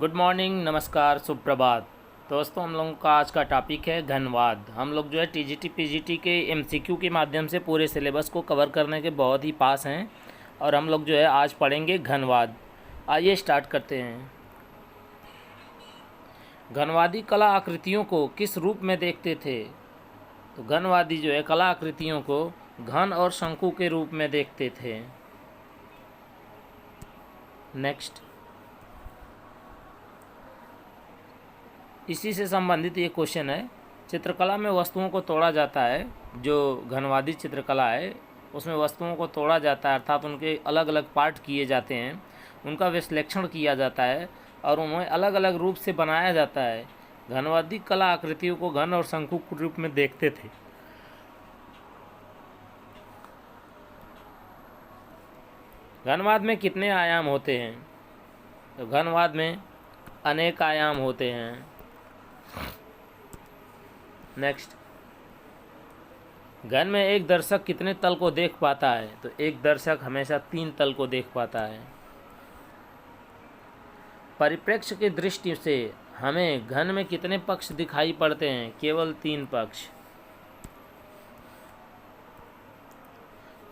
Good morning, नमस्कार, सुप्रभात। दोस्तों, हम लोगों का आज का टॉपिक है घनवाद। हम लोग जो है टीजीटी पीजीटी के एमसीक्यू के माध्यम से पूरे सिलेबस को कवर करने के बहुत ही पास हैं और हम लोग जो है आज पढ़ेंगे घनवाद। आइए स्टार्ट करते हैं। घनवादी कला आकृतियों को किस रूप में देखते थे? तो घनवादी जो है कला आकृतियों को घन और शंकु के रूप में देखते थे। नेक्स्ट, इसी से संबंधित ये क्वेश्चन है। चित्रकला में वस्तुओं को तोड़ा जाता है। जो घनवादी चित्रकला है उसमें वस्तुओं को तोड़ा जाता है, अर्थात उनके अलग अलग पार्ट किए जाते हैं, उनका विश्लेषण किया जाता है और उन्हें अलग अलग रूप से बनाया जाता है। घनवादी कला आकृतियों को घन और शंकु के रूप में देखते थे। घनवाद में कितने आयाम होते हैं? तो घनवाद में अनेक आयाम होते हैं। नेक्स्ट, घन में एक दर्शक कितने तल को देख पाता है? तो एक दर्शक हमेशा 3 तल को देख पाता है। परिप्रेक्ष्य की दृष्टि से हमें घन में कितने पक्ष दिखाई पड़ते हैं? केवल 3 पक्ष।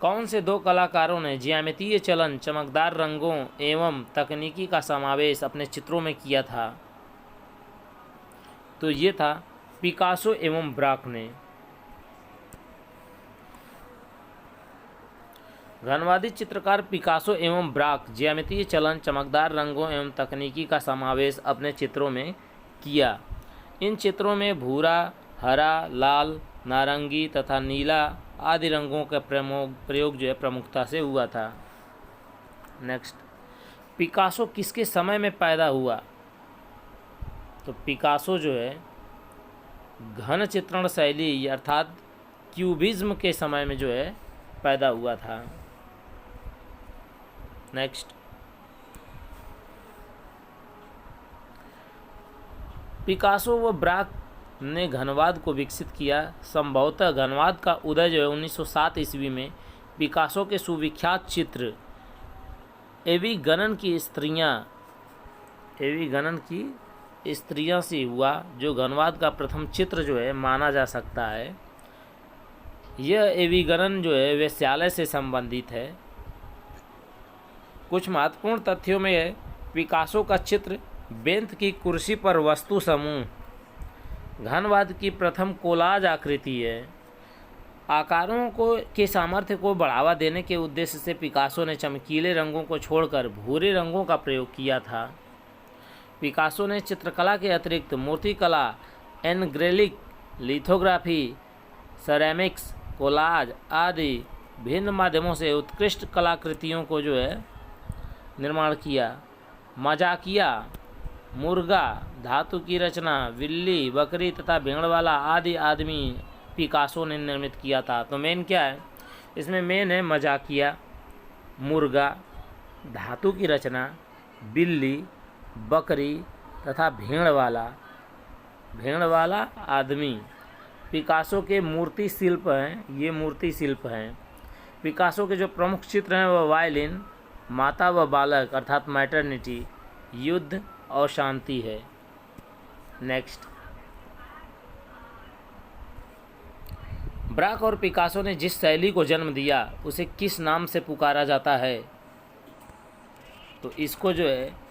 कौन से 2 कलाकारों ने ज्यामितीय चलन, चमकदार रंगों एवं तकनीकी का समावेश अपने चित्रों में किया था? तो ये था पिकासो एवं ब्राक ने। घनवादी चित्रकार पिकासो एवं ब्राक ज्यामितीय चलन, चमकदार रंगों एवं तकनीकी का समावेश अपने चित्रों में किया। इन चित्रों में भूरा, हरा, लाल, नारंगी तथा नीला आदि रंगों का प्रयोग जो है प्रमुखता से हुआ था। नेक्स्ट, पिकासो किसके समय में पैदा हुआ? तो पिकासो जो है घन चित्रण शैली अर्थात क्यूबिज्म के समय में जो है पैदा हुआ था। नेक्स्ट, पिकासो व ब्राक ने घनवाद को विकसित किया। संभवतः घनवाद का उदय जो है 1907 ईस्वी में पिकासो के सुविख्यात चित्र एवी गणन की स्त्रियां से हुआ, जो घनवाद का प्रथम चित्र जो है माना जा सकता है। यह एवी गणन जो है वेश्यालय से संबंधित है। कुछ महत्वपूर्ण तथ्यों में है पिकासो का चित्र बेंत की कुर्सी पर वस्तु समूह घनवाद की प्रथम कोलाज आकृति है। आकारों के सामर्थ्य को बढ़ावा देने के उद्देश्य से पिकासो ने चमकीले रंगों को छोड़कर भूरे रंगों का प्रयोग किया था। पिकासो ने चित्रकला के अतिरिक्त मूर्तिकला, एनग्रेलिक, लिथोग्राफी, सेरेमिक्स, कोलाज आदि भिन्न माध्यमों से उत्कृष्ट कलाकृतियों को जो है निर्माण किया। मजाकिया, मुर्गा, धातु की रचना, बिल्ली, बकरी तथा भेड़ वाला आदि आदमी पिकासो ने निर्मित किया था। तो मेन क्या है इसमें? मेन है मजाकिया, मुर्गा, धातु की रचना, बिल्ली, बकरी तथा भेड़ वाला आदमी। पिकासो के मूर्ति शिल्प हैं, ये मूर्ति शिल्प हैं। पिकासो के जो प्रमुख चित्र हैं वह वायलिन, माता व बालक अर्थात मैटरनिटी, युद्ध और शांति है। नेक्स्ट, ब्राक और पिकासो ने जिस शैली को जन्म दिया उसे किस नाम से पुकारा जाता है? तो इसको जो है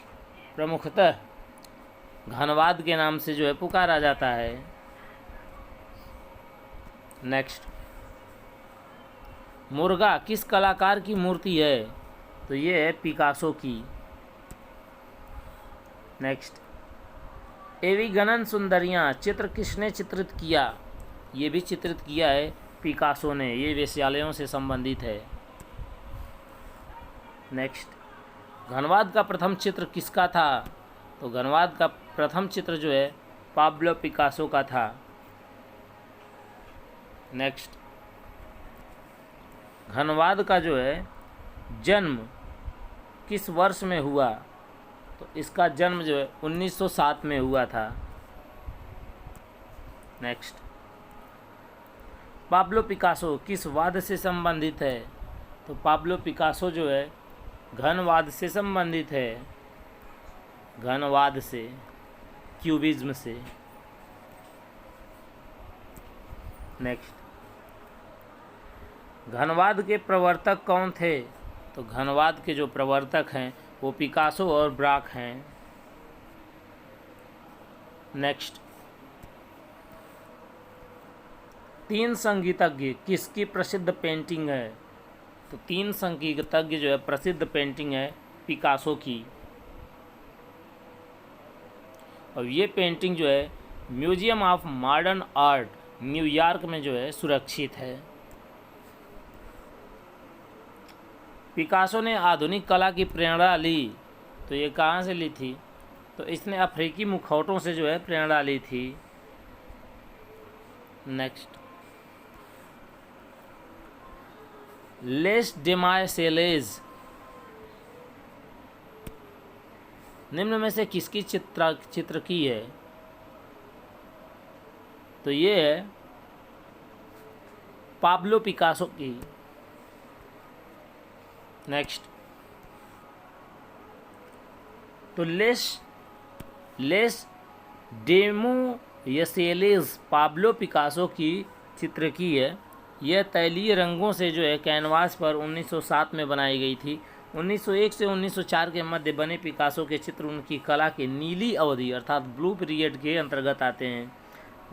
प्रमुखतः घनवाद के नाम से जो है पुकारा जाता है। नेक्स्ट, मुर्गा किस कलाकार की मूर्ति है? तो ये है पिकासो की। नेक्स्ट, एवी गणन सुंदरियां चित्र किसने चित्रित किया? ये भी चित्रित किया है पिकासो ने। ये वेश्यालयों से संबंधित है। नेक्स्ट, घनवाद का प्रथम चित्र किसका था? तो घनवाद का प्रथम चित्र जो है पाब्लो पिकासो का था। नेक्स्ट, घनवाद का जो है जन्म किस वर्ष में हुआ? तो इसका जन्म जो है 1907 में हुआ था। नेक्स्ट, पाब्लो पिकासो किस वाद से संबंधित है? तो पाब्लो पिकासो जो है घनवाद से संबंधित है। घनवाद से, क्यूबिज्म से। नेक्स्ट, घनवाद के प्रवर्तक कौन थे? तो घनवाद के जो प्रवर्तक हैं वो पिकासो और ब्राक हैं। नेक्स्ट, तीन संगीतज्ञ किसकी प्रसिद्ध पेंटिंग है? तो तीन संगीतज्ञ जो है प्रसिद्ध पेंटिंग है पिकासो की, और ये पेंटिंग जो है museum of modern art New York में जो है सुरक्षित है। पिकासो ने आधुनिक कला की प्रेरणा ली, तो ये कहाँ से ली थी? तो इसने अफ्रीकी मुखौटों से जो है प्रेरणा ली थी। नेक्स्ट, लेस डेमाइसेलेज निम्न में से किसकी चित्र की है? तो ये है पाब्लो पिकासो की। नेक्स्ट, तो लेस डेमोयसेलेज पाब्लो पिकासो की चित्र की है। यह तैलीय रंगों से जो है कैनवास पर 1907 में बनाई गई थी। 1901 से 1904 के मध्य बने पिकासो के चित्र उनकी कला के नीली अवधि अर्थात ब्लू पीरियड के अंतर्गत आते हैं।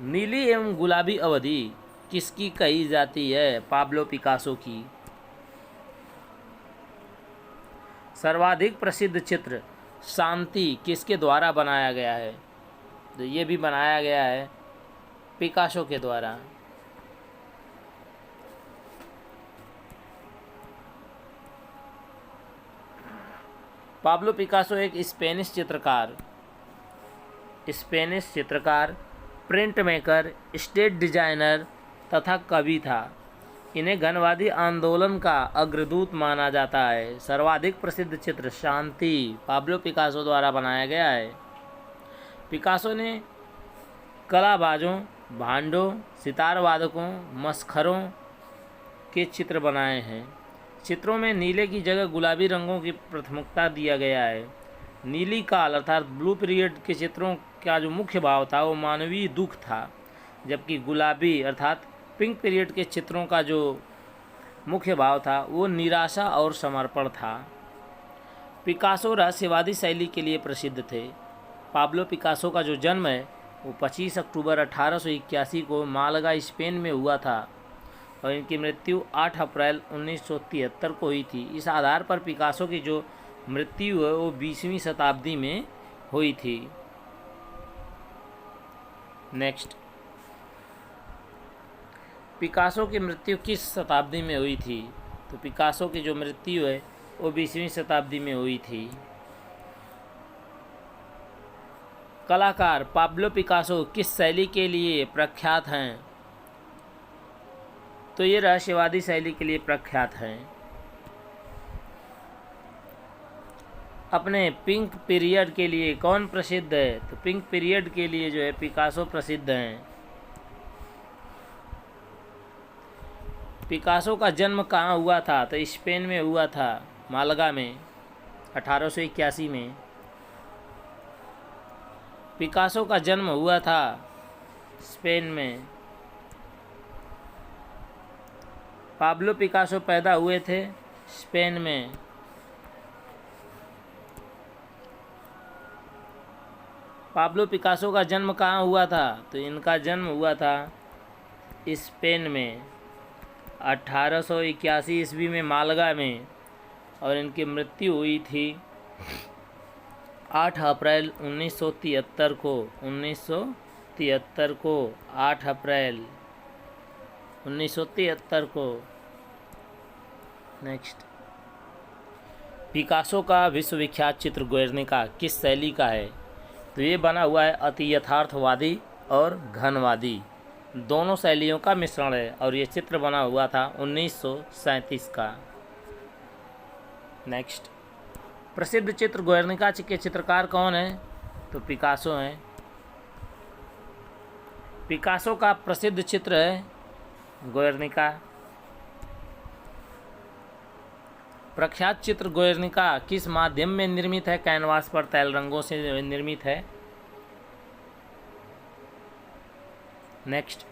नीली एवं गुलाबी अवधि किसकी कही जाती है? पाब्लो पिकासो की। सर्वाधिक प्रसिद्ध चित्र शांति किसके द्वारा बनाया गया है? तो ये भी बनाया गया है पिकासो के द्वारा। पाब्लो पिकासो एक स्पेनिश चित्रकार, प्रिंट मेकर, स्टेट डिजाइनर तथा कवि था। इन्हें घनवादी आंदोलन का अग्रदूत माना जाता है। सर्वाधिक प्रसिद्ध चित्र शांति पाब्लो पिकासो द्वारा बनाया गया है। पिकासो ने कलाबाजों, भांडों, सितार वादकों, मस्खरों के चित्र बनाए हैं। चित्रों में नीले की जगह गुलाबी रंगों की प्राथमिकता दिया गया है। नीली काल अर्थात ब्लू पीरियड के चित्रों का जो मुख्य भाव था वो मानवीय दुख था, जबकि गुलाबी अर्थात पिंक पीरियड के चित्रों का जो मुख्य भाव था वो निराशा और समर्पण था। पिकासो रहस्यवादी शैली के लिए प्रसिद्ध थे। पाब्लो पिकासो का जो जन्म है वो 25 अक्टूबर 1881 को मालागा स्पेन में हुआ था और इनकी मृत्यु 8 अप्रैल 1973 को हुई थी। इस आधार पर पिकासो की जो मृत्यु है वो 20वीं शताब्दी में हुई थी। नेक्स्ट, पिकासो की मृत्यु किस शताब्दी में हुई थी? तो पिकासो की जो मृत्यु है वो 20वीं शताब्दी में हुई थी। कलाकार पाब्लो पिकासो किस शैली के लिए प्रख्यात हैं? तो ये रहस्यवादी शैली के लिए प्रख्यात हैं। अपने पिंक पीरियड के लिए कौन प्रसिद्ध है? तो पिंक पीरियड के लिए जो है पिकासो प्रसिद्ध हैं। पिकासो का जन्म कहाँ हुआ था? तो स्पेन में हुआ था, मालागा में 1881 में। पिकासो का जन्म हुआ था स्पेन में। पाब्लो पिकासो पैदा हुए थे स्पेन में। पाब्लो पिकासो का जन्म कहाँ हुआ था? तो इनका जन्म हुआ था स्पेन में 1881 ईस्वी में मालागा में, और इनकी मृत्यु हुई थी 8 अप्रैल 1973 को। 8 अप्रैल 1973 को। नेक्स्ट, पिकासो का विश्वविख्यात चित्र गुएर्निका किस शैली का है? तो ये बना हुआ है अति यथार्थवादी और घनवादी, दोनों शैलियों का मिश्रण है, और ये चित्र बना हुआ था 1937 का। नेक्स्ट, प्रसिद्ध चित्र गुएर्निका के चित्रकार कौन है? तो पिकासो हैं। पिकासो का प्रसिद्ध चित्र है गुएर्निका। प्रख्यात चित्र गुएर्निका किस माध्यम में निर्मित है? कैनवास पर तैल रंगों से निर्मित है। नेक्स्ट,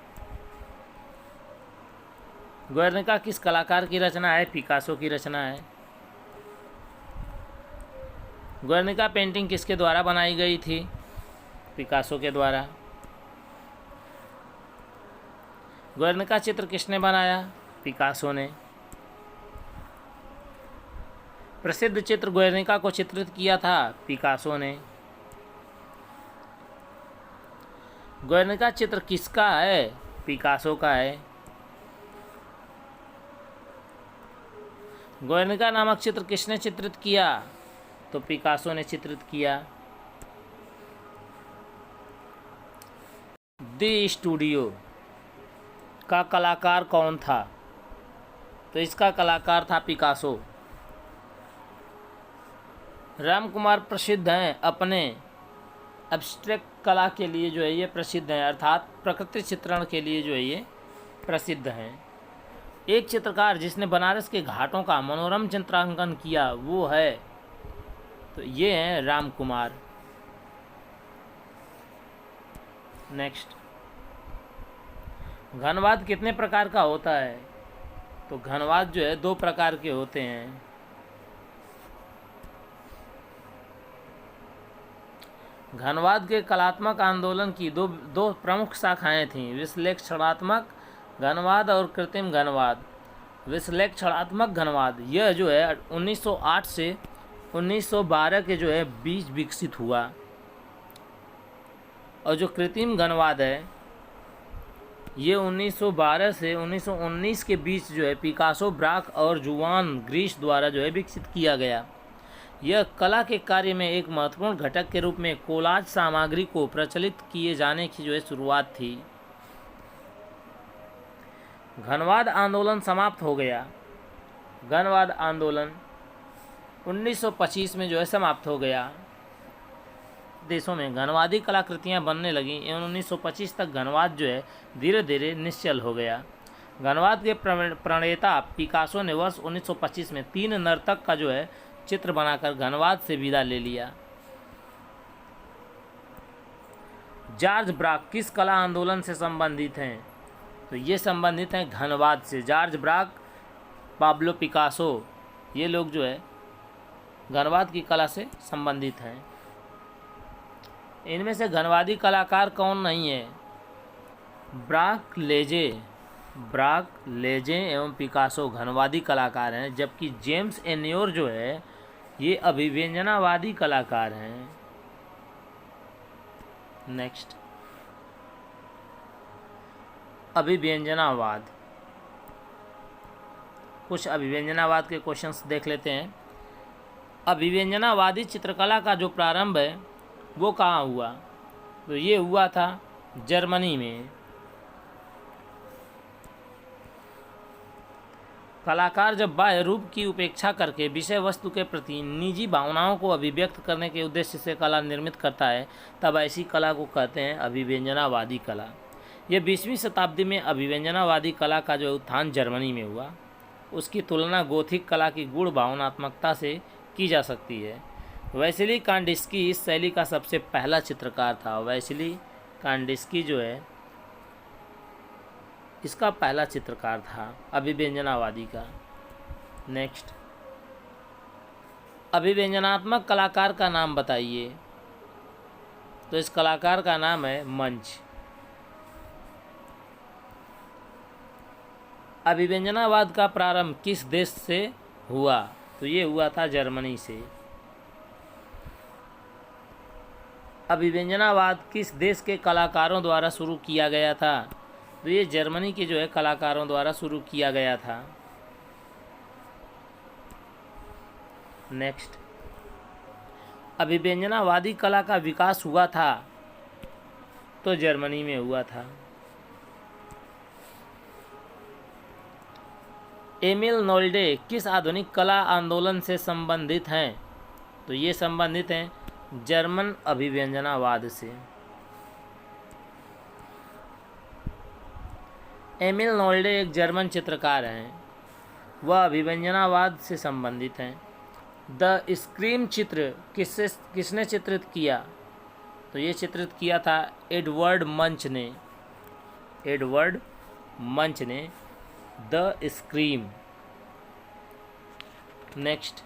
गुएर्निका किस कलाकार की रचना है? पिकासो की रचना है। गुएर्निका पेंटिंग किसके द्वारा बनाई गई थी? पिकासो के द्वारा। गुएर्निका चित्र किसने बनाया? पिकासो ने। प्रसिद्ध चित्र गुएर्निका को चित्रित किया था? पिकासो ने। गुएर्निका चित्र किसका है? पिकासो का है। गुएर्निका नामक चित्र किसने चित्रित किया? तो पिकासो ने चित्रित किया। दी स्टूडियो का कलाकार कौन था? तो इसका कलाकार था पिकासो। रामकुमार प्रसिद्ध हैं अपने एब्स्ट्रैक्ट कला के लिए जो है ये प्रसिद्ध हैं, अर्थात प्रकृति चित्रण के लिए जो है ये प्रसिद्ध हैं। एक चित्रकार जिसने बनारस के घाटों का मनोरम चित्रांकन किया वो है, तो ये हैं रामकुमार। नेक्स्ट, घनवाद कितने प्रकार का होता है? तो घनवाद जो है 2 प्रकार के होते हैं। घनवाद के कलात्मक आंदोलन की दो प्रमुख शाखाएं थीं, विश्लेषणात्मक घनवाद और कृत्रिम घनवाद। विश्लेषणात्मक घनवाद यह जो है 1908 से 1912 के जो है बीच विकसित हुआ, और जो कृत्रिम घनवाद है ये 1912 से 1919 के बीच जो है पिकासो, ब्राक और जुआन ग्रीस द्वारा जो है विकसित किया गया। यह कला के कार्य में एक महत्वपूर्ण घटक के रूप में कोलाज सामग्री को प्रचलित किए जाने की जो है शुरुआत थी। घनवाद आंदोलन समाप्त हो गया। घनवाद आंदोलन 1925 में जो है समाप्त हो गया। देशों में घनवादी कलाकृतियां बनने लगीं एवं 1925 तक घनवाद जो है धीरे धीरे निश्चल हो गया। घनवाद के प्रणेता पिकासो ने वर्ष 1925 में 3 नर्तक का जो है चित्र बनाकर घनवाद से विदा ले लिया। जॉर्ज ब्राक किस कला आंदोलन से संबंधित हैं? तो ये संबंधित हैं घनवाद से। जॉर्ज ब्राक, पाब्लो पिकासो, ये लोग जो है घनवाद की कला से संबंधित हैं। इनमें से घनवादी कलाकार कौन नहीं है? ब्राक, लेजे एवं पिकासो घनवादी कलाकार हैं, जबकि जेम्स एनियोर जो है ये अभिव्यंजनावादी कलाकार हैं। नेक्स्ट, अभिव्यंजनावाद। कुछ अभिव्यंजनावाद के क्वेश्चंस देख लेते हैं। अभिव्यंजनावादी चित्रकला का जो प्रारंभ है वो कहाँ हुआ? तो ये हुआ था जर्मनी में। कलाकार जब बाह्य रूप की उपेक्षा करके विषय वस्तु के प्रति निजी भावनाओं को अभिव्यक्त करने के उद्देश्य से कला निर्मित करता है, तब ऐसी कला को कहते हैं अभिव्यंजनावादी कला। यह 20वीं शताब्दी में अभिव्यंजनावादी कला का जो उत्थान जर्मनी में हुआ, उसकी तुलना गोथिक कला की गूढ़ भावनात्मकता से की जा सकती है। वैसिली कांडिस्की इस शैली का सबसे पहला चित्रकार था। वैसिली कांडिस्की जो है इसका पहला चित्रकार था अभिव्यंजनावादी का। नेक्स्ट, अभिव्यंजनात्मक कलाकार का नाम बताइए। तो इस कलाकार का नाम है मंच। अभिव्यंजनावाद का प्रारंभ किस देश से हुआ? तो ये हुआ था जर्मनी से। अभिव्यंजनावाद किस देश के कलाकारों द्वारा शुरू किया गया था? तो ये जर्मनी के जो है कलाकारों द्वारा शुरू किया गया था। नेक्स्ट, अभिव्यंजनावादी कला का विकास हुआ था? तो जर्मनी में हुआ था। एमिल नोल्डे किस आधुनिक कला आंदोलन से संबंधित हैं? तो ये संबंधित हैं जर्मन अभिव्यंजनावाद से। एमिल नोल्डे एक जर्मन चित्रकार हैं। वह अभिव्यंजनावाद से संबंधित हैं। द स्क्रीम चित्र किसने चित्रित किया? तो ये चित्रित किया था एडवर्ड मंच ने the scream. Next,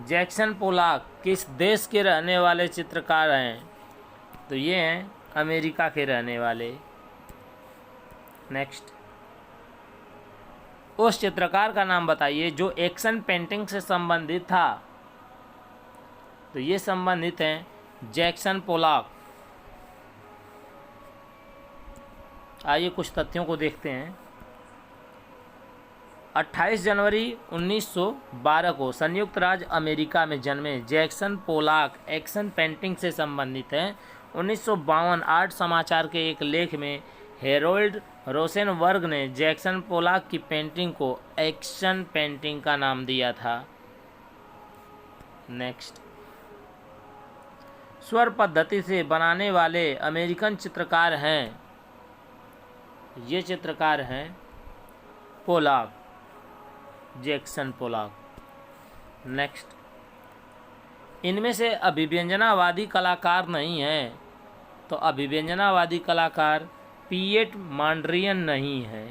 Jackson Pollock किस देश के रहने वाले चित्रकार हैं? तो ये हैं अमेरिका के रहने वाले। नेक्स्ट, उस चित्रकार का नाम बताइए जो एक्शन पेंटिंग से संबंधित था। तो ये संबंधित हैं जैक्सन पोलाक। आइए कुछ तथ्यों को देखते हैं। 28 जनवरी 1912 को संयुक्त राज्य अमेरिका में जन्मे जैक्सन पोलाक एक्शन पेंटिंग से संबंधित हैं। 1952 आर्ट समाचार के एक लेख में हेरोल्ड रोसेनबर्ग ने जैक्सन पोलाक की पेंटिंग को एक्शन पेंटिंग का नाम दिया था। नेक्स्ट, स्वर पद्धति से बनाने वाले अमेरिकन चित्रकार हैं। ये चित्रकार हैं पोलाक, जैक्सन पोलाक। नेक्स्ट, इनमें से अभिव्यंजनावादी कलाकार नहीं हैं। तो अभिव्यंजनावादी कलाकार पिएट मॉन्ड्रियन नहीं है।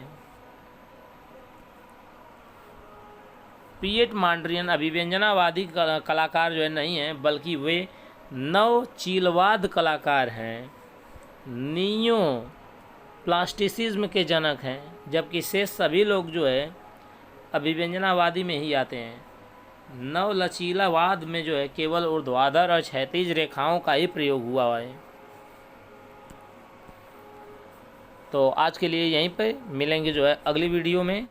पिएट मॉन्ड्रियन अभिव्यंजनावादी कलाकार जो है नहीं है, बल्कि वे नवचीलवाद कलाकार हैं, नियो प्लास्टिसिज्म के जनक हैं, जबकि शेष सभी लोग जो है अभिव्यंजनावादी में ही आते हैं। नवलचीलावाद में जो है केवल ऊर्ध्वाधर और क्षैतिज रेखाओं का ही प्रयोग हुआ है। तो आज के लिए यहीं पे मिलेंगे जो है अगली वीडियो में।